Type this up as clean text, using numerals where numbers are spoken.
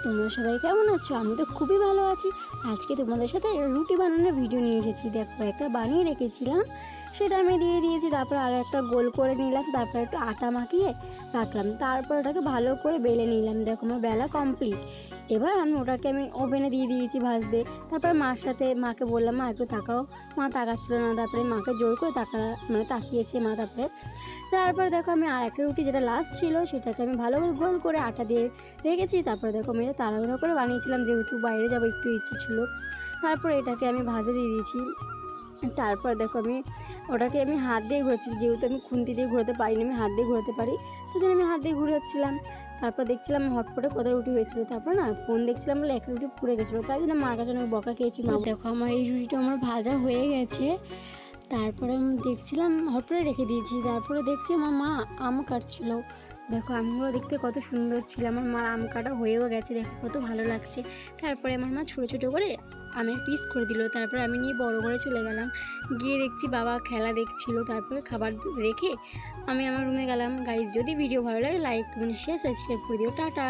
তোমরা সবাই কেমন আছো? আমি তো খুবই ভালো আছি। আজকে তোমাদের সাথে রুটি বানানোর ভিডিও নিয়ে এসেছি। দেখো, একটা বানিয়ে রেখেছিলাম, সেটা আমি দিয়ে দিয়েছি। তারপর আরও একটা গোল করে নিলাম, তারপর একটু আটা মাখিয়ে রাখলাম, তারপর ওটাকে ভালো করে বেলে নিলাম। দেখো, আমার বেলা কমপ্লিট। এবার আমি ওভেনে দিয়ে দিয়েছি ভাজতে। তারপর মাকে বললাম, মা একটু তাকাও। মা তাকাচ্ছিল না, তারপরে মাকে জোর করে তাকিয়েছে মা। তারপরে দেখো, আমি আর একটা রুটি যেটা লাস্ট ছিল সেটাকে আমি ভালো করে গোল করে আটা দিয়ে রেখেছি। তারপরে দেখো, আমি এটা তাড়াহুড়ো করে বানিয়েছিলাম, যেহেতু বাইরে যাবো একটু ইচ্ছে ছিল। তারপর এটাকে আমি ভাজে দিয়ে দিয়েছি। তারপর দেখো, ওটাকে আমি হাত দিয়ে ঘুরেছি, যেহেতু আমি খুন্তি দিয়ে ঘোরাতে পারি না, আমি হাত দিয়ে ঘোরাতে পারি, তো জন্য আমি হাত দিয়ে ঘুরাচ্ছিলাম। তারপর দেখছিলাম হটপটে কত রুটি হয়েছিল। তারপর না ফোন দেখছিলাম বলে একটা রুটি পুড়ে গেছিলো, তাই জন্য মার কাছে অনেক বকা খেয়েছি। মা দেখো, আমার এই রুটিটা ভাজা হয়ে গেছে। তারপরে আমি দেখছিলাম, হটপটে রেখে দিয়েছি। তারপরে দেখছি আমার মা আম কাটছিল। দেখো, আমগুলো দেখতে কত সুন্দর ছিল। আমার মার আম কাটা হয়েও গেছে, দেখো কত ভালো লাগছে। তারপরে আমার মা ছোটো ছোটো করে আমের পিস করে দিল। তারপরে আমি নিয়ে বড় ঘরে চলে গেলাম। গিয়ে দেখছি বাবা খেলা দেখছিল। তারপরে খাবার রেখে আমি আমার রুমে গেলাম। গাইজ, যদি ভিডিও ভালো লাগে লাইক কমেন্ট শেয়ার সাবস্ক্রাইব করে দিও। টাটা।